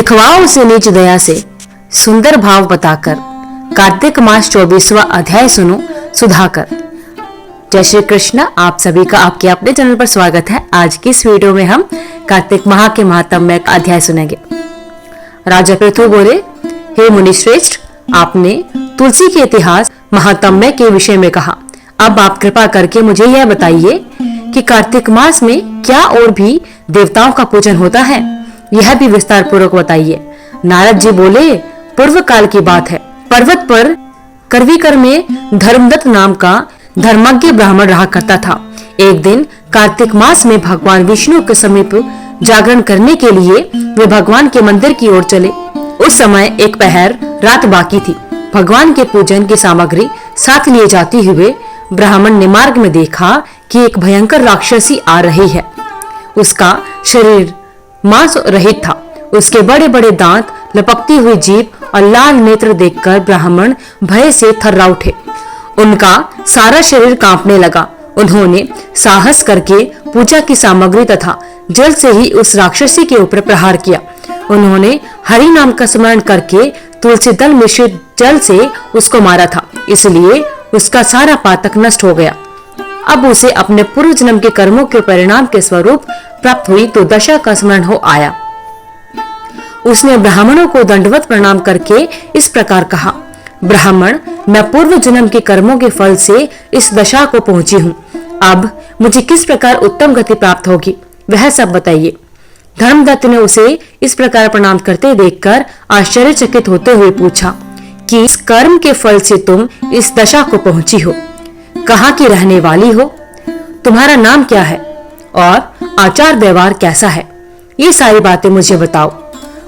दिखवाओ उसे नीच दया से सुंदर भाव बताकर। कार्तिक मास 24वां अध्याय सुनो सुधाकर। जय श्री कृष्ण। आप सभी का आपके अपने चैनल पर स्वागत है। आज की इस वीडियो में हम कार्तिक माह के महात्म्य का अध्याय सुनेंगे। राजा पृथु बोले, हे मुनि श्रेष्ठ, आपने तुलसी के इतिहास महात्म्य के विषय में कहा। अब आप कृपा करके मुझे यह बताइए कि कार्तिक मास में क्या और भी देवताओं का पूजन होता है, यह भी विस्तार पूर्वक बताइए। नारद जी बोले, पूर्व काल की बात है। पर्वत पर करवीकर में धर्मदत्त नाम का धर्मज्ञ ब्राह्मण रहा करता था। एक दिन कार्तिक मास में भगवान विष्णु के समीप जागरण करने के लिए वे भगवान के मंदिर की ओर चले। उस समय एक पहर रात बाकी थी। भगवान के पूजन की सामग्री साथ लिए जाते हुए ब्राह्मण ने मार्ग में देखा कि एक भयंकर राक्षसी आ रही है। उसका शरीर मांस रहित था। उसके बड़े बड़े दांत, लपकती हुई जीभ और लाल नेत्र देखकर ब्राह्मण भय से थर्रा उठे। उनका सारा शरीर कांपने लगा। उन्होंने साहस करके पूजा की सामग्री तथा जल से ही उस राक्षसी के ऊपर प्रहार किया। उन्होंने हरि नाम का स्मरण करके तुलसी दल मिश्रित जल से उसको मारा था, इसलिए उसका सारा पातक नष्ट हो गया। अब उसे अपने पूर्व जन्म के कर्मों के परिणाम के स्वरूप प्राप्त हुई तो दशा का स्मरण हो आया। उसने ब्राह्मणों को दंडवत प्रणाम करके इस प्रकार कहा, ब्राह्मण, मैं पूर्व जन्म के कर्मों के फल से इस दशा को पहुंची हूँ। अब मुझे किस प्रकार उत्तम गति प्राप्त होगी, वह सब बताइए। धर्मदत्त ने उसे इस प्रकार प्रणाम करते देखकर आश्चर्यचकित होते हुए पूछा कि इस कर्म के फल से तुम इस दशा को पहुंची हो, कहाँ की रहने वाली हो, तुम्हारा नाम क्या है और आचार व्यवहार कैसा है, ये सारी बातें मुझे बताओ।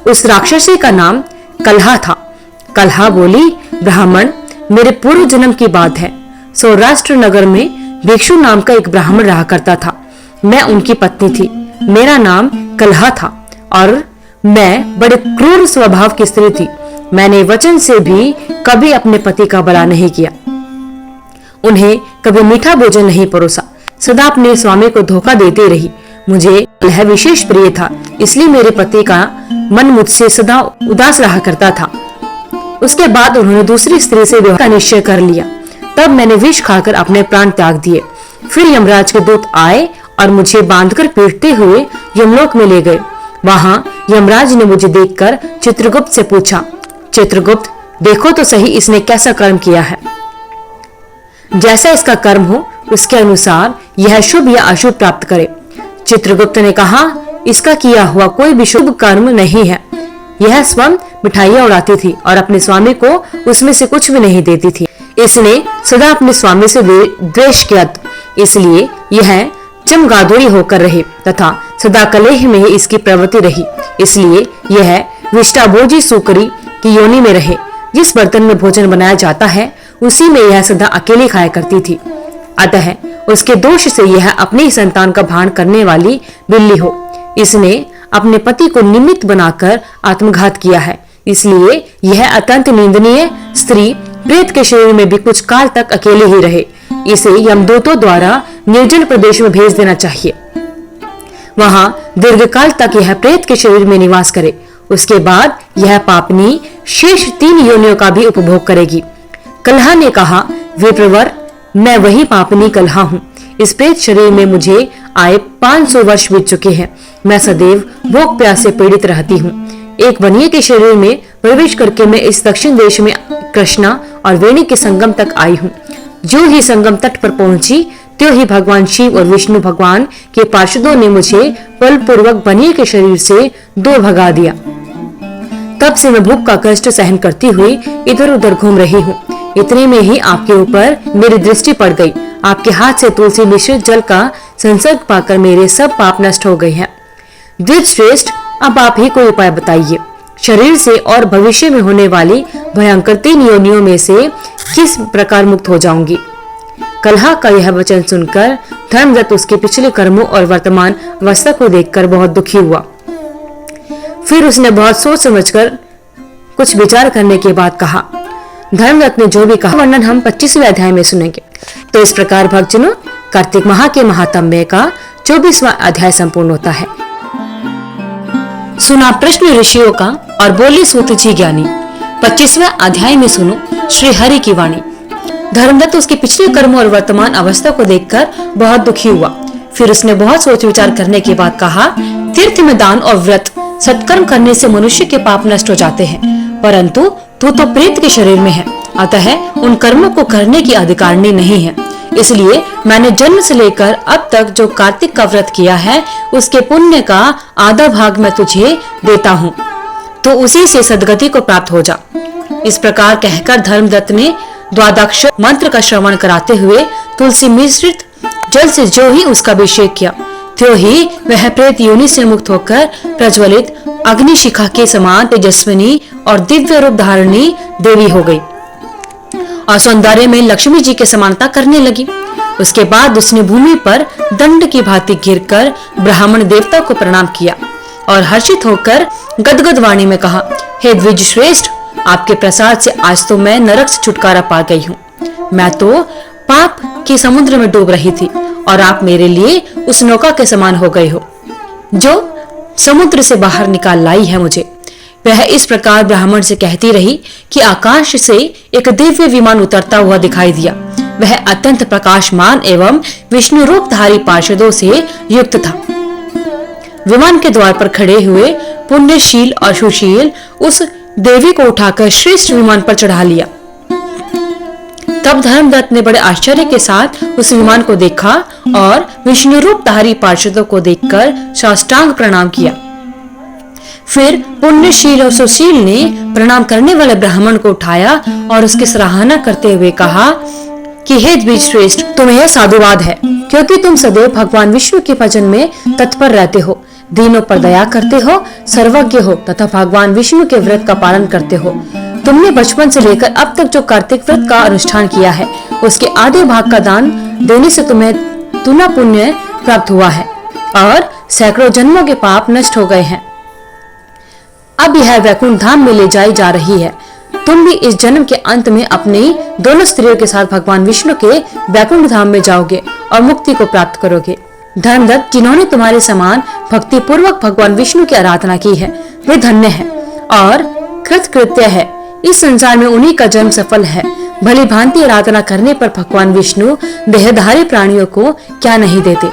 उस राक्षसी का नाम कलहा था। कलहा बोली, ब्राह्मण, मेरे पूर्व जन्म की बात है। सौराष्ट्र नगर में भिक्षु नाम का एक ब्राह्मण रहा करता था। मैं उनकी पत्नी थी। मेरा नाम कलहा था और मैं बड़े क्रूर स्वभाव की स्त्री थी। मैंने वचन से भी कभी अपने पति का भला नहीं किया, उन्हें कभी मीठा भोजन नहीं परोसा, सदा अपने स्वामी को धोखा देती रही। मुझे कलह विशेष प्रिय था, इसलिए मेरे पति का मन मुझसे सदा उदास रहा करता था। उसके बाद उन्होंने दूसरी स्त्री से विवाह का निश्चय कर लिया। तब मैंने विष खाकर अपने प्राण त्याग दिए। फिर यमराज के दूत आए और मुझे बांधकर पीटते हुए यमलोक में ले गए। वहां यमराज ने मुझे देखकर चित्रगुप्त से पूछा, चित्रगुप्त, देखो तो सही इसने कैसा कर्म किया है। जैसा इसका कर्म हो उसके अनुसार यह शुभ या अशुभ प्राप्त करे। चित्रगुप्त ने कहा, इसका किया हुआ कोई भी शुभ कर्म नहीं है। यह स्वयं मिठाइयां उड़ाती थी और अपने स्वामी को उसमें से कुछ भी नहीं देती थी। इसने सदा अपने स्वामी से द्वेष किया, इसलिए यह चमगादुड़ी होकर रही तथा सदा कलह में ही इसकी प्रवृत्ति रही। इसलिए यह विष्टाभोजी सुकरी की योनि में रहे। जिस बर्तन में भोजन बनाया जाता है उसी में यह सदा अकेली खाया करती थी। अतः उसके दोष से यह अपनी संतान का भान करने वाली बिल्ली हो। इसने अपने पति को निमित्त बनाकर आत्मघात किया है, इसलिए यह अत्यंत निंदनीय स्त्री प्रेत के शरीर में भी कुछ काल तक अकेले ही रहे। इसे यमदूतों द्वारा निर्जन प्रदेश में भेज देना चाहिए। वहां दीर्घकाल तक यह प्रेत के शरीर में निवास करे। उसके बाद यह पापनी शेष 3 योनियों का भी उपभोग करेगी। कलहा ने कहा, विप्रवर, मैं वही पापनी कलहा हूँ। इस प्रेत शरीर में मुझे आए 500 वर्ष बीत चुके हैं। मैं सदैव भोग प्यास से पीड़ित रहती हूँ। एक वनीय के शरीर में प्रवेश करके मैं इस दक्षिण देश में कृष्णा और वेणी के संगम तक आई हूँ। जो ही संगम तट पर पहुंची त्यों ही भगवान शिव और विष्णु भगवान के पार्षदों ने मुझे बलपूर्वक वनीय के शरीर से दूर भगा दिया। तब से मैं भूख का कष्ट सहन करती हुई इधर उधर घूम रही हूँ। इतने में ही आपके ऊपर मेरी दृष्टि पड़ गई। आपके हाथ से तुलसी मिश्रित जल का संसर्ग पाकर मेरे सब पाप नष्ट हो गए हैं। द्विज श्रेष्ठ, अब आप ही कोई उपाय बताइए। शरीर से और भविष्य में होने वाली भयंकर 3 योनियों में से किस प्रकार मुक्त हो जाऊंगी। कलहा का यह वचन सुनकर धर्मदत्त उसके पिछले कर्मों और वर्तमान अवस्था को देखकर बहुत दुखी हुआ। फिर उसने बहुत सोच समझकर कुछ विचार करने के बाद कहा, धर्मदत्त ने जो भी कहा वर्णन हम 25वें अध्याय में सुनेंगे। तो इस प्रकार भक्तजनों, कार्तिक माह के महात्म्य का 24वां अध्याय संपूर्ण होता है। सुना प्रश्न ऋषियों का और बोले सूत जी ज्ञानी। 25वें अध्याय में सुनो श्री हरि की वाणी। धर्मदत्त उसके पिछले कर्मों और वर्तमान अवस्था को देखकर बहुत दुखी हुआ। फिर उसने बहुत सोच विचार करने के बाद कहा, तीर्थ में दान और व्रत सत्कर्म करने से मनुष्य के पाप नष्ट हो जाते हैं, परंतु तू तो प्रेत के शरीर में है, अतः उन कर्मों को करने की अधिकारिणी नहीं है। इसलिए मैंने जन्म से लेकर अब तक जो कार्तिक का व्रत किया है उसके पुण्य का आधा भाग मैं तुझे देता हूँ, तो उसी से सद्गति को प्राप्त हो जा। इस प्रकार कहकर धर्मदत्त ने द्वादश मंत्र का श्रवण कराते हुए तुलसी मिश्रित जल से जो ही उसका अभिषेक किया, त्यों ही वह प्रेत योनि से मुक्त होकर प्रज्वलित अग्निशिखा के समान तेजस्विनी और दिव्य रूप धारणी देवी हो गई और सौंदर्य में लक्ष्मी जी के समानता करने लगी। उसके बाद उसने भूमि पर दंड की भांति गिरकर ब्राह्मण देवता को प्रणाम किया और हर्षित होकर गदगद वाणी में कहा, हे द्विज श्रेष्ठ, आपके प्रसाद से आज तो मैं नरक से छुटकारा पा गई हूँ। मैं तो पाप के समुद्र में डूब रही थी और आप मेरे लिए उस नौका के समान हो गए हो जो समुद्र से बाहर निकाल लाई है मुझे। वह इस प्रकार ब्राह्मण से कहती रही कि आकाश से एक दिव्य विमान उतरता हुआ दिखाई दिया। वह अत्यंत प्रकाशमान एवं विष्णु रूपधारी पार्षदों से युक्त था। विमान के द्वार पर खड़े हुए पुण्यशील और सुशील उस देवी को उठाकर श्रेष्ठ विमान पर चढ़ा लिया। तब धर्मदत्त ने बड़े आश्चर्य के साथ उस विमान को देखा और विष्णु रूपधारी पार्षदों को देखकर साष्टांग प्रणाम किया। फिर पुण्यशील और सुशील ने प्रणाम करने वाले ब्राह्मण को उठाया और उसकी सराहना करते हुए कहा कि हे द्विज श्रेष्ठ, तुम्हें यह साधुवाद है क्योंकि तुम सदैव भगवान विष्णु के भजन में तत्पर रहते हो, दीनों पर दया करते हो, सर्वज्ञ हो तथा भगवान विष्णु के व्रत का पालन करते हो। तुमने बचपन से लेकर अब तक जो कार्तिक व्रत का अनुष्ठान किया है उसके आधे भाग का दान देने से तुम्हें दुना पुण्य प्राप्त हुआ है और सैकड़ों जन्मों के पाप नष्ट हो गए हैं। अब यह वैकुंठ धाम में ले जाई जा रही है। तुम भी इस जन्म के अंत में अपनी दोनों स्त्रियों के साथ भगवान विष्णु के वैकुंठ धाम में जाओगे और मुक्ति को प्राप्त करोगे। धर्मदत्त, जिन्होंने तुम्हारे समान भक्ति पूर्वक भगवान विष्णु की आराधना की है वे धन्य है और कृतकृत्य है। इस संसार में उन्हीं का जन्म सफल है। भली भांति आराधना करने पर भगवान विष्णु देहधारी प्राणियों को क्या नहीं देते।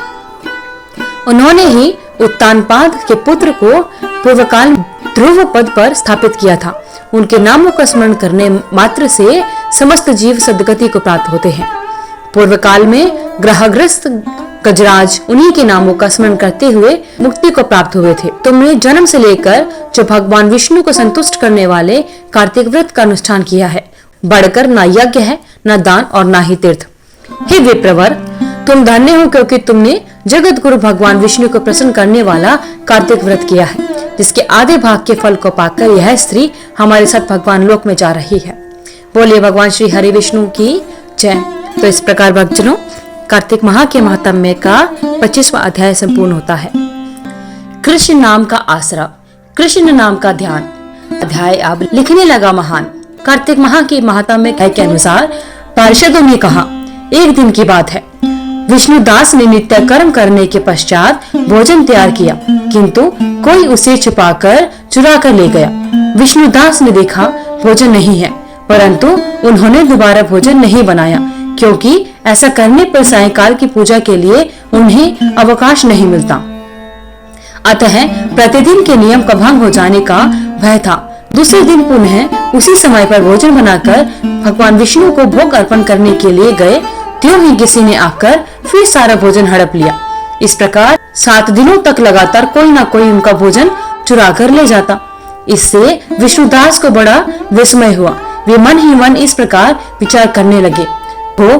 उन्होंने ही उत्तानपाद के पुत्र को पूर्व काल ध्रुव पद पर स्थापित किया था। उनके नामों का स्मरण करने मात्र से समस्त जीव सद्गति को प्राप्त होते हैं। पूर्व काल में ग्रहग्रस्त गजराज उन्हीं के नामों का स्मरण करते हुए मुक्ति को प्राप्त हुए थे। तुमने जन्म से लेकर जो भगवान विष्णु को संतुष्ट करने वाले कार्तिक व्रत का अनुष्ठान किया है, बढ़कर ना यज्ञ है, ना दान और ना ही तीर्थ। हे विप्रवर, तुम धन्य हो क्योंकि तुमने जगत गुरु भगवान विष्णु को प्रसन्न करने वाला कार्तिक व्रत किया है, जिसके आधे भाग के फल को पाकर यह स्त्री हमारे साथ भगवान लोक में जा रही है। बोलिए भगवान श्री हरि विष्णु की जय। तो इस प्रकार भक्तजनों, कार्तिक माह के महात्म्य का 25वां अध्याय संपूर्ण होता है। कृष्ण नाम का आसरा, कृष्ण नाम का ध्यान। अध्याय अब लिखने लगा महान। कार्तिक माह के महात्म्य के अनुसार पार्षदों ने कहा, एक दिन की बात है, विष्णुदास ने नित्य कर्म करने के पश्चात भोजन तैयार किया, किंतु कोई उसे छुपाकर चुरा कर ले गया। विष्णुदास ने देखा भोजन नहीं है, परंतु उन्होंने दोबारा भोजन नहीं बनाया, क्योंकि ऐसा करने पर सायंकाल की पूजा के लिए उन्हें अवकाश नहीं मिलता। अतः प्रतिदिन के नियम का भंग हो जाने का भय था। दूसरे दिन पुनः उसी समय पर भोजन बनाकर भगवान विष्णु को भोग अर्पण करने के लिए गए, त्यों ही किसी ने आकर फिर सारा भोजन हड़प लिया। इस प्रकार 7 दिनों तक लगातार कोई ना कोई उनका भोजन चुरा कर ले जाता। इससे विष्णुदास को बड़ा विस्मय हुआ। वे मन ही मन इस प्रकार विचार करने लगे, तो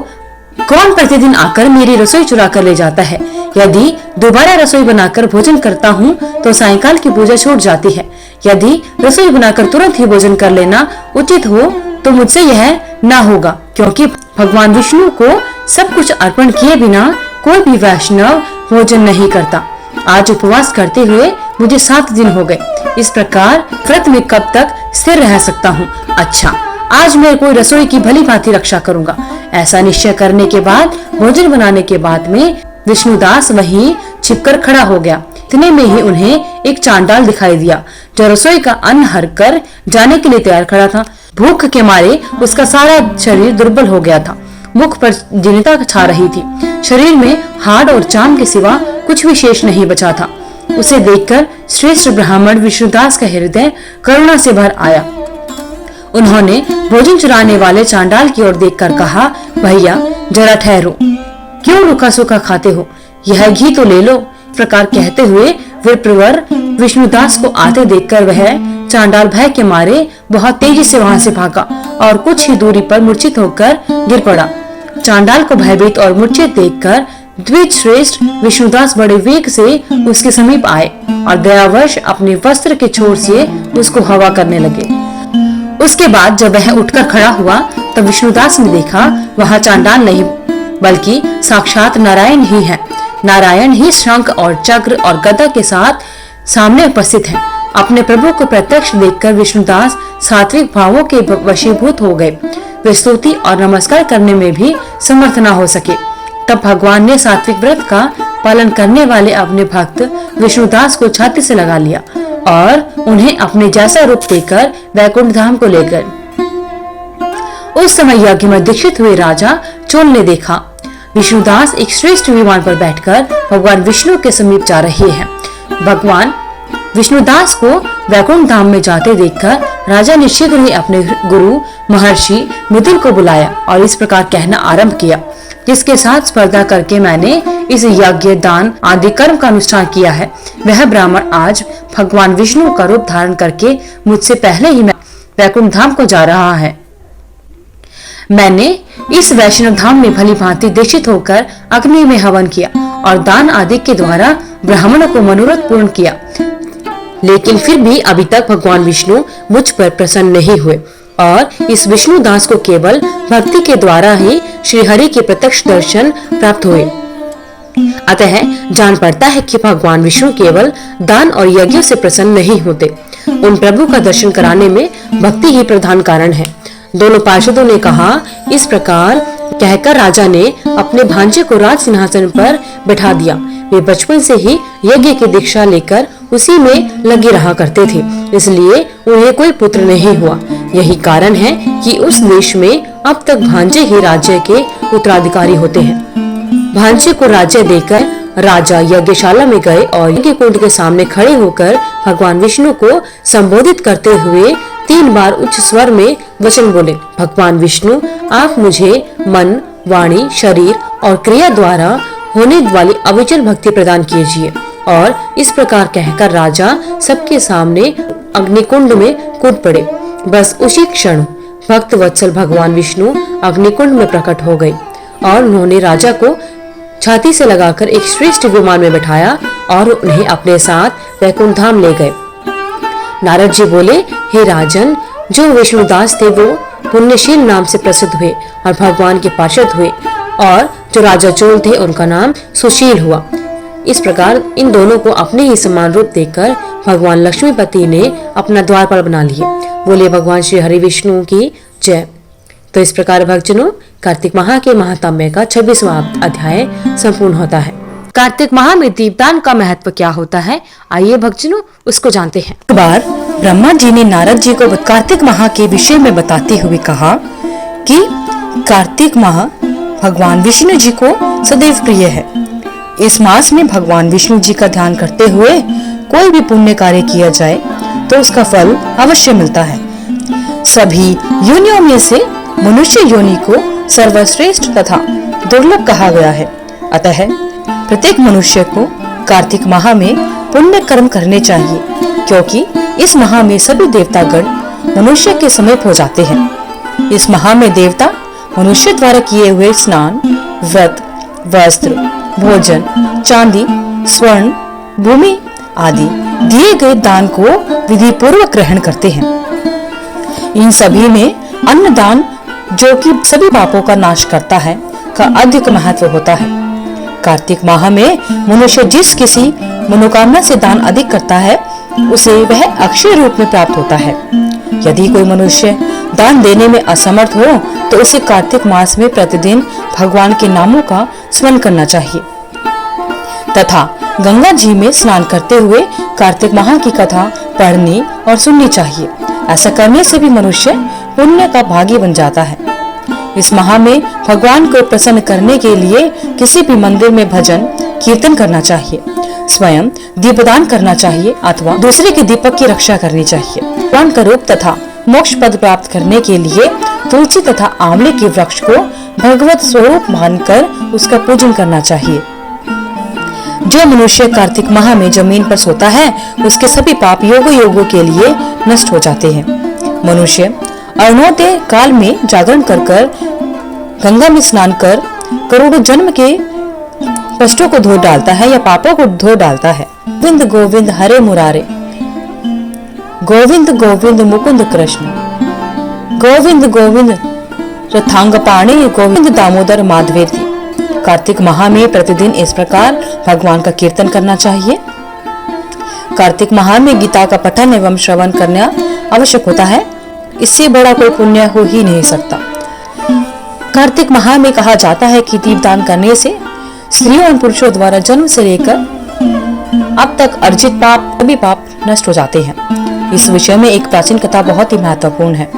कौन प्रतिदिन आकर मेरी रसोई चुरा कर ले जाता है? यदि दोबारा रसोई बनाकर भोजन करता हूँ तो सायंकाल की पूजा छूट जाती है। यदि रसोई बनाकर तुरंत ही भोजन कर लेना उचित हो तो मुझसे यह ना होगा, क्योंकि भगवान विष्णु को सब कुछ अर्पण किए बिना कोई भी वैष्णव भोजन नहीं करता। आज उपवास करते हुए मुझे 7 दिन हो गए। इस प्रकार व्रत में कब तक स्थिर रह सकता हूँ? अच्छा, आज मैं कोई रसोई की भली भांति रक्षा करूंगा। ऐसा निश्चय करने के बाद भोजन बनाने के बाद में विष्णुदास वहीं छिपकर खड़ा हो गया। इतने में ही उन्हें एक चांडाल दिखाई दिया जो रसोई का अन्न हर कर जाने के लिए तैयार खड़ा था। भूख के मारे उसका सारा शरीर दुर्बल हो गया था। मुख पर दीनता छा रही थी। शरीर में हाड़ और चाम के सिवा कुछ भी शेष नहीं बचा था। उसे देखकर श्रेष्ठ ब्राह्मण विष्णुदास का हृदय करुणा से भर आया। उन्होंने भोजन चुराने वाले चांडाल की ओर देखकर कहा, भैया जरा ठहरो, क्यों रुखा सूखा खाते हो, यह घी तो ले लो। इस प्रकार कहते हुए विप्रवर विष्णुदास को आते देखकर वह चांडाल भय के मारे बहुत तेजी से वहां से भागा और कुछ ही दूरी पर मूर्छित होकर गिर पड़ा। चांडाल को भयभीत और मूर्छित देखकर द्विज श्रेष्ठ विष्णुदास बड़े वेग से उसके समीप आए और दयावश अपने वस्त्र के छोर से उसको हवा करने लगे। उसके बाद जब वह उठकर खड़ा हुआ तब विष्णुदास ने देखा वहां चांडाल नहीं बल्कि साक्षात नारायण ही है। नारायण ही शंख और चक्र और गदा के साथ सामने उपस्थित है। अपने प्रभु को प्रत्यक्ष देखकर विष्णुदास सात्विक भावों के वशीभूत हो गए। वे स्तुति और नमस्कार करने में भी समर्थ न हो सके। तब भगवान ने सात्विक व्रत का पालन करने वाले अपने भक्त विष्णुदास को छाती से लगा लिया और उन्हें अपने जैसा रूप देकर वैकुंठ धाम को ले गए। उस समय यज्ञ में दीक्षित हुए राजा चोल ने देखा विष्णुदास एक श्रेष्ठ विमान पर बैठकर भगवान विष्णु के समीप जा रहे हैं। भगवान विष्णुदास को वैकुंठ धाम में जाते देखकर राजा ने शीघ्र ही अपने गुरु महर्षि मिथिल को बुलाया और इस प्रकार कहना आरंभ किया, जिसके साथ स्पर्धा करके मैंने इस यज्ञ दान आदि कर्म का अनुष्ठान किया है, वह ब्राह्मण आज भगवान विष्णु का रूप धारण करके मुझसे पहले ही वैकुंठ धाम को जा रहा है। मैंने इस वैष्णव धाम में भली भांति दीक्षित होकर अग्नि में हवन किया और दान आदि के द्वारा ब्राह्मणों को मनोरथ पूर्ण किया, लेकिन फिर भी अभी तक भगवान विष्णु मुझ पर प्रसन्न नहीं हुए और इस विष्णुदास को केवल भक्ति के द्वारा ही श्री हरि के प्रत्यक्ष दर्शन प्राप्त हुए। अतः जान पड़ता है कि भगवान विष्णु केवल दान और यज्ञों से प्रसन्न नहीं होते, उन प्रभु का दर्शन कराने में भक्ति ही प्रधान कारण है। दोनों पार्षदों ने कहा। इस प्रकार कहकर राजा ने अपने भांजे को राज सिंहासन पर बैठा दिया। वे बचपन से ही यज्ञ की दीक्षा लेकर उसी में लगे रहा करते थे, इसलिए उन्हें कोई पुत्र नहीं हुआ। यही कारण है कि उस देश में अब तक भांजे ही राज्य के उत्तराधिकारी होते हैं। भांजे को राज्य देकर राजा यज्ञशाला में गए और यज्ञ कुंड के सामने खड़े होकर भगवान विष्णु को संबोधित करते हुए 3 बार उच्च स्वर में वचन बोले, भगवान विष्णु, आप मुझे मन, वाणी, शरीर और क्रिया द्वारा होने वाली अविचल भक्ति प्रदान कीजिए। और इस प्रकार कहकर राजा सबके सामने अग्निकुंड में कूद पड़े। बस उसी क्षण भक्त वत्सल भगवान विष्णु अग्निकुंड में प्रकट हो गए और उन्होंने राजा को छाती से लगाकर एक श्रेष्ठ विमान में बैठाया और उन्हें अपने साथ वैकुंठ धाम ले गए। नारद जी बोले, हे राजन, जो विष्णुदास थे वो पुण्यशील नाम से प्रसिद्ध हुए और भगवान के पार्षद हुए, और जो राजा चोल थे उनका नाम सुशील हुआ। इस प्रकार इन दोनों को अपने ही समान रूप देकर भगवान लक्ष्मीपति ने अपना द्वारपाल बना लिया। बोले भगवान श्री हरि विष्णु की जय। तो इस प्रकार भक्तजनों कार्तिक माह के महात्म्य का 26वां अध्याय संपूर्ण होता है। कार्तिक माह में दीपदान का महत्व क्या होता है, आइए भक्तजनों उसको जानते हैं। एक बार ब्रह्मा जी ने नारद जी को कार्तिक माह के विषय में बताते हुए कहा कि कार्तिक माह भगवान विष्णु जी को सदैव प्रिय है। इस मास में भगवान विष्णु जी का ध्यान करते हुए कोई भी पुण्य कार्य किया जाए तो उसका फल अवश्य मिलता है। सभी योनियों में से मनुष्य योनि को सर्वश्रेष्ठ तथा दुर्लभ कहा गया है। अतः प्रत्येक मनुष्य को कार्तिक माह में पुण्य कर्म करने चाहिए, क्योंकि इस माह में सभी देवतागण मनुष्य के समीप हो जाते हैं। इस माह में देवता मनुष्य द्वारा किए हुए स्नान, व्रत, वस्त्र, भोजन, चांदी, स्वर्ण, भूमि आदि दिए गए दान को विधि पूर्वक ग्रहण करते हैं। इन सभी में अन्न दान, जो कि सभी पापों का नाश करता है, का अधिक महत्व होता है। कार्तिक माह में मनुष्य जिस किसी मनोकामना से दान अधिक करता है उसे वह अक्षय रूप में प्राप्त होता है। यदि कोई मनुष्य दान देने में असमर्थ हो तो उसे कार्तिक मास में प्रतिदिन भगवान के नामों का स्मरण करना चाहिए तथा गंगा जी में स्नान करते हुए कार्तिक माह की कथा पढ़नी और सुननी चाहिए। ऐसा करने से भी मनुष्य पुण्य का भागी बन जाता है। इस माह में भगवान को प्रसन्न करने के लिए किसी भी मंदिर में भजन कीर्तन करना चाहिए, स्वयं दीपदान करना चाहिए अथवा दूसरे के दीपक की रक्षा करनी चाहिए। भगवान का रूप तथा मोक्ष पद प्राप्त करने के लिए तुलसी तथा आंवले के वृक्ष को भगवत स्वरूप मानकर उसका पूजन करना चाहिए। जो मनुष्य कार्तिक माह में जमीन पर सोता है उसके सभी पाप योगों के लिए नष्ट हो जाते हैं। मनुष्य अरुणोदय काल में जागरण कर गंगा में स्नान कर करोड़ों जन्म के कष्टों को धो डालता है या पापों को धो डालता है। गोविंद गोविंद हरे मुरारे, गोविंद गोविंद मुकुंद कृष्ण, गोविंद गोविंद रथांगपाणि, गोविंद दामोदर माधवेति। कार्तिक माह में प्रतिदिन इस प्रकार भगवान का कीर्तन करना चाहिए। कार्तिक माह में गीता का पठन एवं श्रवण करना आवश्यक होता है। इससे बड़ा कोई पुण्य हो ही नहीं सकता। कार्तिक माह में कहा जाता है कि दीपदान करने से स्त्रियों और पुरुषों द्वारा जन्म से लेकर अब तक अर्जित पाप सभी पाप नष्ट हो जाते हैं। इस विषय में एक प्राचीन कथा बहुत ही महत्वपूर्ण है।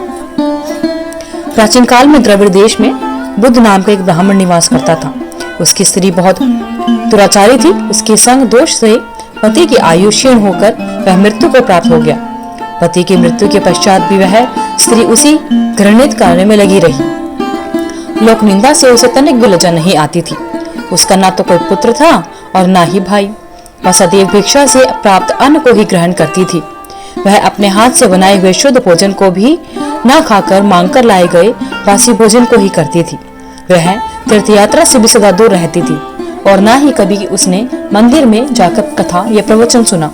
प्राचीन काल में द्रविड़ देश में बुद्ध नाम का एक ब्राह्मण निवास करता था। उसकी स्त्री बहुत दुराचारी थी। उसके संग दोष से पति की आयु क्षीण होकर वह मृत्यु को प्राप्त हो गया। पति की मृत्यु के पश्चात भी वह स्त्री उसी घृणित कार्य में लगी रही। लोक निंदा से उसे तनिक भी लज्जा नहीं आती थी। उसका ना तो कोई पुत्र था और ना ही भाई। वह सदैव भिक्षा से प्राप्त अन्न को ही ग्रहण करती थी। वह अपने हाथ से बनाए हुए शुद्ध भोजन को भी न खाकर मांगकर लाए गए बासी भोजन को ही करती थी। वह तीर्थ यात्रा से भी सदा दूर रहती थी और ना ही कभी उसने मंदिर में जाकर कथा या प्रवचन सुना।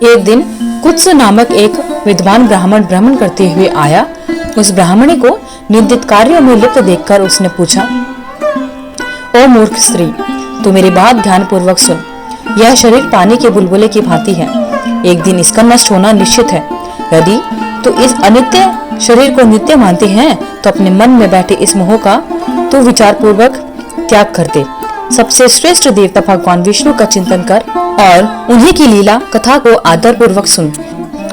एक दिन कुत्स नामक एक विद्वान ब्राह्मण भ्रमण करते हुए आया। उस ब्राह्मणी को निंदित कार्यों में लिप्त देखकर उसने पूछा, ओ मूर्ख स्त्री, तू मेरी बात ध्यान पूर्वक सुन। यह शरीर पानी के बुलबुले की भांति है। एक दिन इसका नष्ट होना निश्चित है। यदि तू इस अनित्य शरीर को नित्य मानते हैं तो अपने मन में बैठे इस मोह का तू विचार पूर्वक त्याग कर दे। सबसे श्रेष्ठ देवता भगवान विष्णु का चिंतन कर और उन्हीं की लीला कथा को आदर पूर्वक सुन।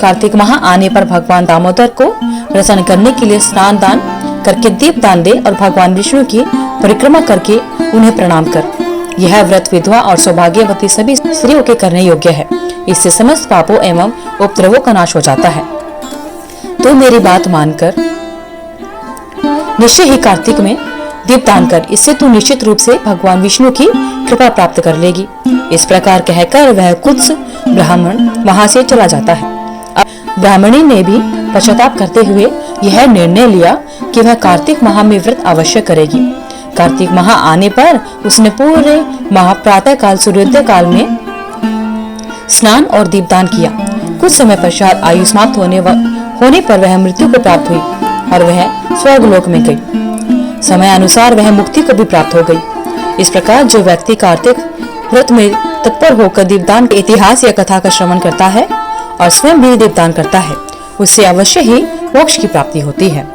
कार्तिक माह आने पर भगवान दामोदर को प्रसन्न करने के लिए स्नान दान करके दीप दान दे और भगवान विष्णु की परिक्रमा करके उन्हें प्रणाम कर। यह व्रत विधवा और सौभाग्यवती सभी स्त्रियों के करने योग्य है। इससे समस्त पापों एवं उपद्रवों का नाश हो जाता है। तो मेरी बात मानकर निश्चय ही कार्तिक में दीपदान कर। इससे तू निश्चित रूप से भगवान विष्णु की कृपा प्राप्त कर लेगी। इस प्रकार कहकर वह कुत्स ब्राह्मण वहां से चला जाता है। ब्राह्मणी ने भी पश्चाताप करते हुए यह निर्णय लिया कि वह कार्तिक माह में व्रत अवश्य करेगी। कार्तिक माह आने पर उसने पूरे माह प्रातः काल सूर्योदय काल में स्नान और दीपदान किया। कुछ समय पश्चात आयु समाप्त होने पर वह मृत्यु को प्राप्त हुई और वह स्वर्गलोक में गई। समय अनुसार वह मुक्ति को भी प्राप्त हो गई। इस प्रकार जो व्यक्ति कार्तिक व्रत में तत्पर होकर दीपदान के इतिहास या कथा का श्रवण करता है और स्वयं भी दीपदान करता है, उससे अवश्य ही मोक्ष की प्राप्ति होती है।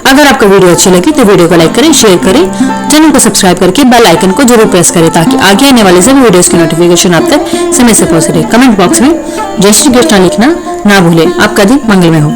अगर आपको वीडियो अच्छी लगी तो वीडियो को लाइक करें, शेयर करें, चैनल को सब्सक्राइब करके बेल आइकन को जरूर प्रेस करें ताकि आगे आने वाले सभी वीडियोस की नोटिफिकेशन आप तक समय से पहुंच रहे। कमेंट बॉक्स में जय श्री कृष्ण लिखना ना भूलें। आपका दिन मंगलमय हो।